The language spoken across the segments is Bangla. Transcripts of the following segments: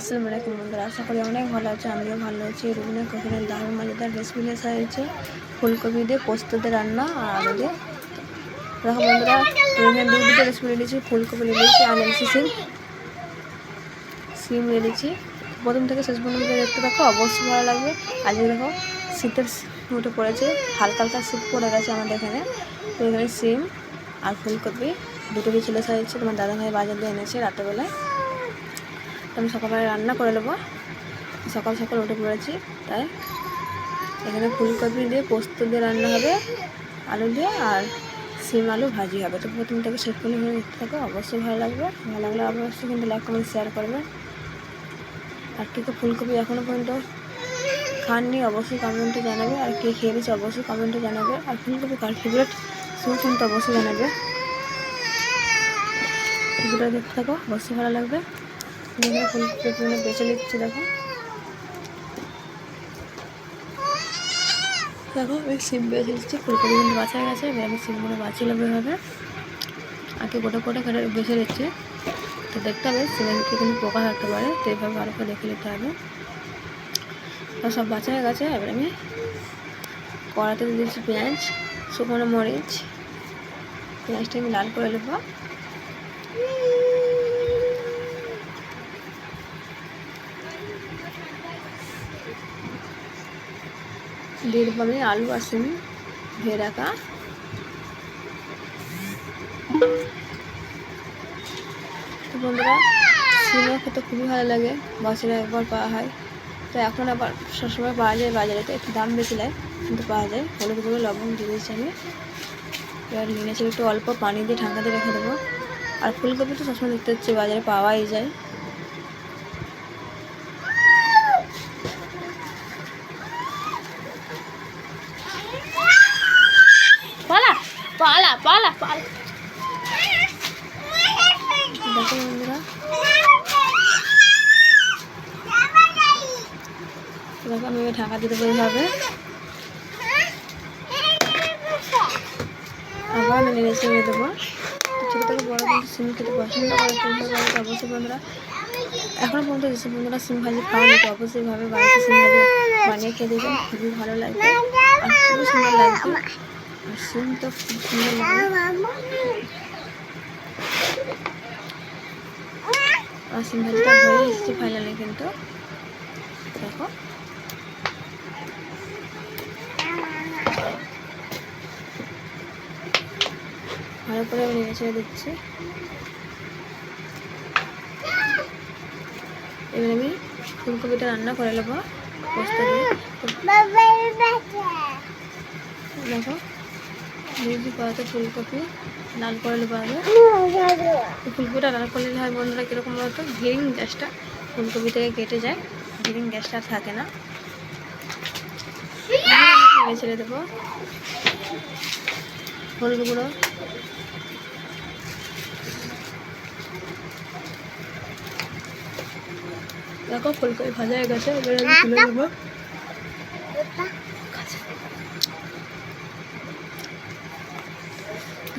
আসসালামু আলাইকুম বন্ধুরা, আশা করি অনেক ভালো আছে। আমিও ভালো আছি। রুবিনা কুকিংয়ের দারুণ মজাদার রেসিপি নিয়ে আসা হয়েছে ফুলকপি দিয়ে পোস্ত দিয়ে রান্না আর আলু দিয়ে। দেখো বন্ধুরা, এখানে দুটো রেসিপি নিয়েছি। ফুলকপি নিয়েছি আর নিয়েছি সিম নিয়েছি। প্রথম থেকে শেষ পর্যন্ত দেখতে দেখো, অবশ্যই ভালো লাগবে। আজকে দেখো শীতের মুঠো পড়েছে, হালকা হালকা শীত পড়ে গেছে আমাদের এখানে। তো এখানে সিম আর ফুলকপি দুটোই চলে এসেছে। তোমার দাদাভাই বাজার দিয়ে এনেছে রাতেরবেলায়। আমি সকালবেলা রান্না করে নেবো। সকাল সকাল উঠে পড়েছি, তাই এখানে ফুলকপি দিয়ে পোস্ত দিয়ে রান্না হবে, আলু দিয়ে, আর সিম আলু ভাজি হবে। তো প্রথম থেকে শেষ পর্যন্ত দেখতে থাকো, অবশ্যই ভালো লাগবে। ভালো লাগলে অবশ্যই কিন্তু লাইক কমেন্ট শেয়ার করবে। আর কে ফুলকপি এখনও পর্যন্ত খাননি অবশ্যই কমেন্টে জানাবে। আর কে খেয়ে দিচ্ছে অবশ্যই কমেন্টে জানাবে। আর ফুলকপি কার ফেভারিট সেও কিন্তু অবশ্যই জানাবে। ভিডিওটা দেখতে থাকো, অবশ্যই ভালো লাগবে। এখানে ফুলকপি বেছে নিচ্ছি। দেখো আমি সিম বেছে নিচ্ছি। ফুলকপি কিন্তু বাছা হয়ে গেছে। এবার আমি সিমগুলো বাছিয়ে নেবো এভাবে। আগে গোটা গোটা করে বেছে নিচ্ছি। তো দেখতে হবে সিমের কিন্তু পোকা থাকতে পারে, তো এইভাবে ভালো করে দেখে নিতে হবে। তো সব বাছা হয়ে গেছে। এবার আমি কড়াতে দিয়ে দিচ্ছি পেঁয়াজ, শুকনো মরিচ। পেঁয়াজটা আমি লাল করে নেবো। দিয়ে দেবো আমি আলু আর সিম ধুয়ে রাখা। তো বন্ধুরা, সিমও খেতে খুবই ভালো লাগে, বছরে একবার পাওয়া হয়। তো এখন আবার সবসময় পাওয়া যায় বাজারে, তো একটু দাম বেশি নেয় কিন্তু পাওয়া যায়। হলুদ গুঁড়ো লবণ দিয়ে দিচ্ছি আমি। এবার নিয়েছি একটু অল্প পানি দিয়ে ঢাকাতে রেখে দেবো। আর ফুলকপি তো সবসময় দেখতে হচ্ছে বাজারে পাওয়াই যায়। পালা পালা পালা পালা। দেখো বন্ধুরা, দেখো আমি ঢাকা দিতে এইভাবে। আবার আমি নেড়ে চেড়ে দেবো। ছোটো থেকে বড়ো কিন্তু সিম খেতে পছন্দ করে, কিন্তু বাড়িতে অবশ্যই বন্ধুরা এখনও পর্যন্ত যেসব বন্ধুরা সিম ভাজি খাওয়ানি, তো অবশ্যই ভাবে বাড়িতে সিম ভাজি বানিয়ে খেয়ে দেবেন। খুবই ভালো লাগবে আর খুবই সুন্দর লাগবে। আর সিম তো খুব সুন্দর লাগে। আর সিম ভাজিটা হয়ে এসেছে ফাইনালি। কিন্তু দেখো ভালো করে আমি নেড়ে ছেড়ে দিচ্ছি। এবার আমি ফুলকপিটা রান্না করে নেবো পোস্ত দিয়ে। দেখো দিয়েছি কত ফুলকপি লাল করে নেবো আগে। ফুলকপিটা লাল করে নিলে হয় বন্ধুরা কীরকম বলতো, গ্রিন গ্যাসটা ফুলকপি থেকে কেটে যায়, গ্রিন গ্যাসটা থাকে না। ছেড়ে দেবো হলুদ গুঁড়ো, দেখো ফুলকপি ভাজা হয়ে গেছে। এবার আমি তুলে দেবো।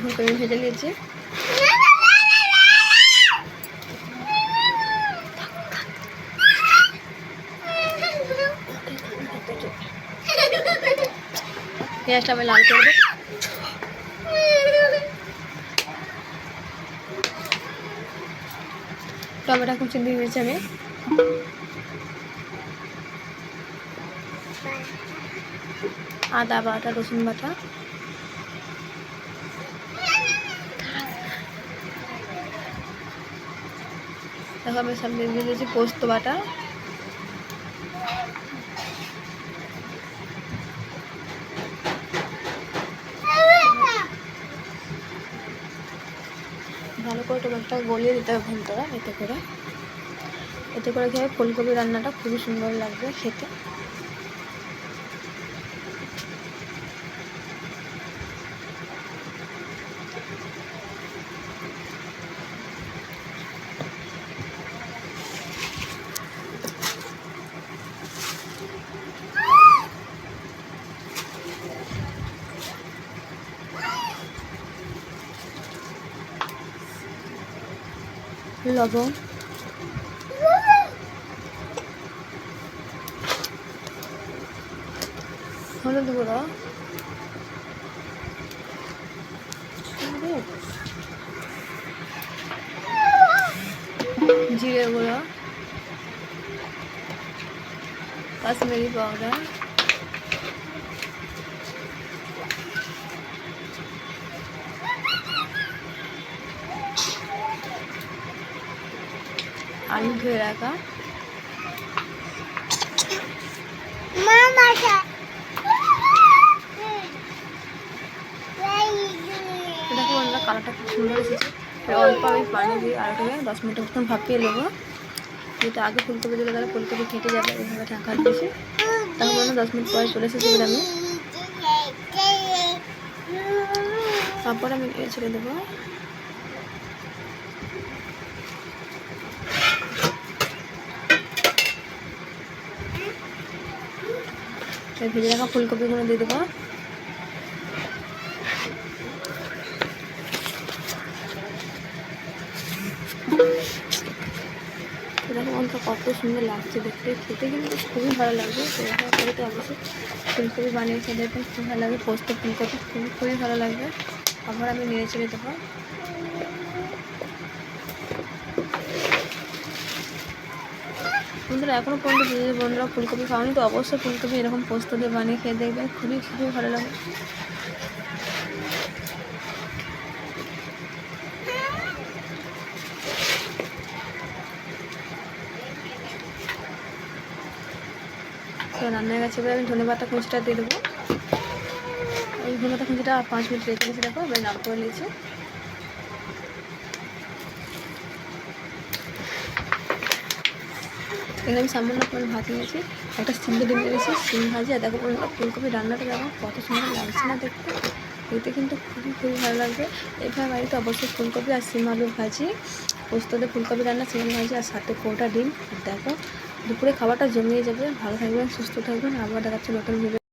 ফুলকপি ভেজে নিয়েছি। পেঁয়াজটা আমি লাল করবো। টমেটো কুচি দিয়ে দিয়েছি আমি। আদা বাটা, রসুন বাটা, দেখো আমি সব দিয়ে দিয়েছি পোস্ত বাটা। ভালো করে টমেটোটা গলিয়ে দিতে হবে ভুনটা। এতে করে খেয়ে ফুলকপি রান্নাটা খুবই সুন্দর লাগবে খেতে। লবণ, হলুদ গুঁড়ো, জিরে গুঁড়ো, কাশ্মীরি পাউডার, আলু ধুয়ে রাখা, দেখো বন্ধুরা কালারটা খুব সুন্দর এসেছে। অল্প আমি পানি দিয়ে আলুটাকে 10 মিনিটের মতন ভাপিয়ে নেবো। যেটা আগে ফুলকপি দিলে তাহলে ফুলকপি কেটে যাবে, এইভাবে ঢাকা দিয়েছি। তারপর 10 মিনিট পরে চলে এসেছি আমি। তারপর আমি ছেড়ে দেবো। ভেজে রাখা ফুলকপিগুলো দিয়ে দেবো। দেখো অনেকটা কত সুন্দর লাগছে দেখতে, খেতে কিন্তু খুবই ভালো লাগবে। তো অবশ্যই ফুলকপি বানিয়ে খেতে খুব ভালো লাগে। পোস্ত ফুলকপি খুবই ভালো লাগবে। আবার আমি নেড়ে চেড়ে দেবো। বন্ধুরা এখনও পর্যন্ত যদি বন্ধুরা ফুলকপি খাওয়ানি তো অবশ্যই ফুলকপি এরকম পোস্ত দিয়ে বানিয়ে খেয়ে দেখবেন, খুবই ভালো লাগে। তো রান্না হয়ে গেছে, এবার আমি ধনেপাতা কুচিটা দিয়ে দেবো। ওই ধনেপাতা কুচিটা 5 মিনিট রেখে দিয়েছি, দেখো এবার নাম করে নিয়েছি। এখানে আমি সামান্য করে ভাত নিয়েছি, একটা সিদ্ধ ডিম দিয়েছি, সিম ভাজি। আর দেখো ফুলকপি রান্নাটা দেখো কত সুন্দর লাগছে না দেখতে, এতে কিন্তু খুবই ভালো লাগবে। এবার বাড়িতে অবশ্যই ফুলকপি আর সিম আলু ভাজি, পোস্ততে ফুলকপি রান্না, সিম ভাজি আর সাথে কোটা ডিম। দেখো দুপুরে খাবারটা জমিয়ে যাবে। ভালো থাকবেন, সুস্থ থাকবেন। আবার দেখাচ্ছি নতুন ভিডিও।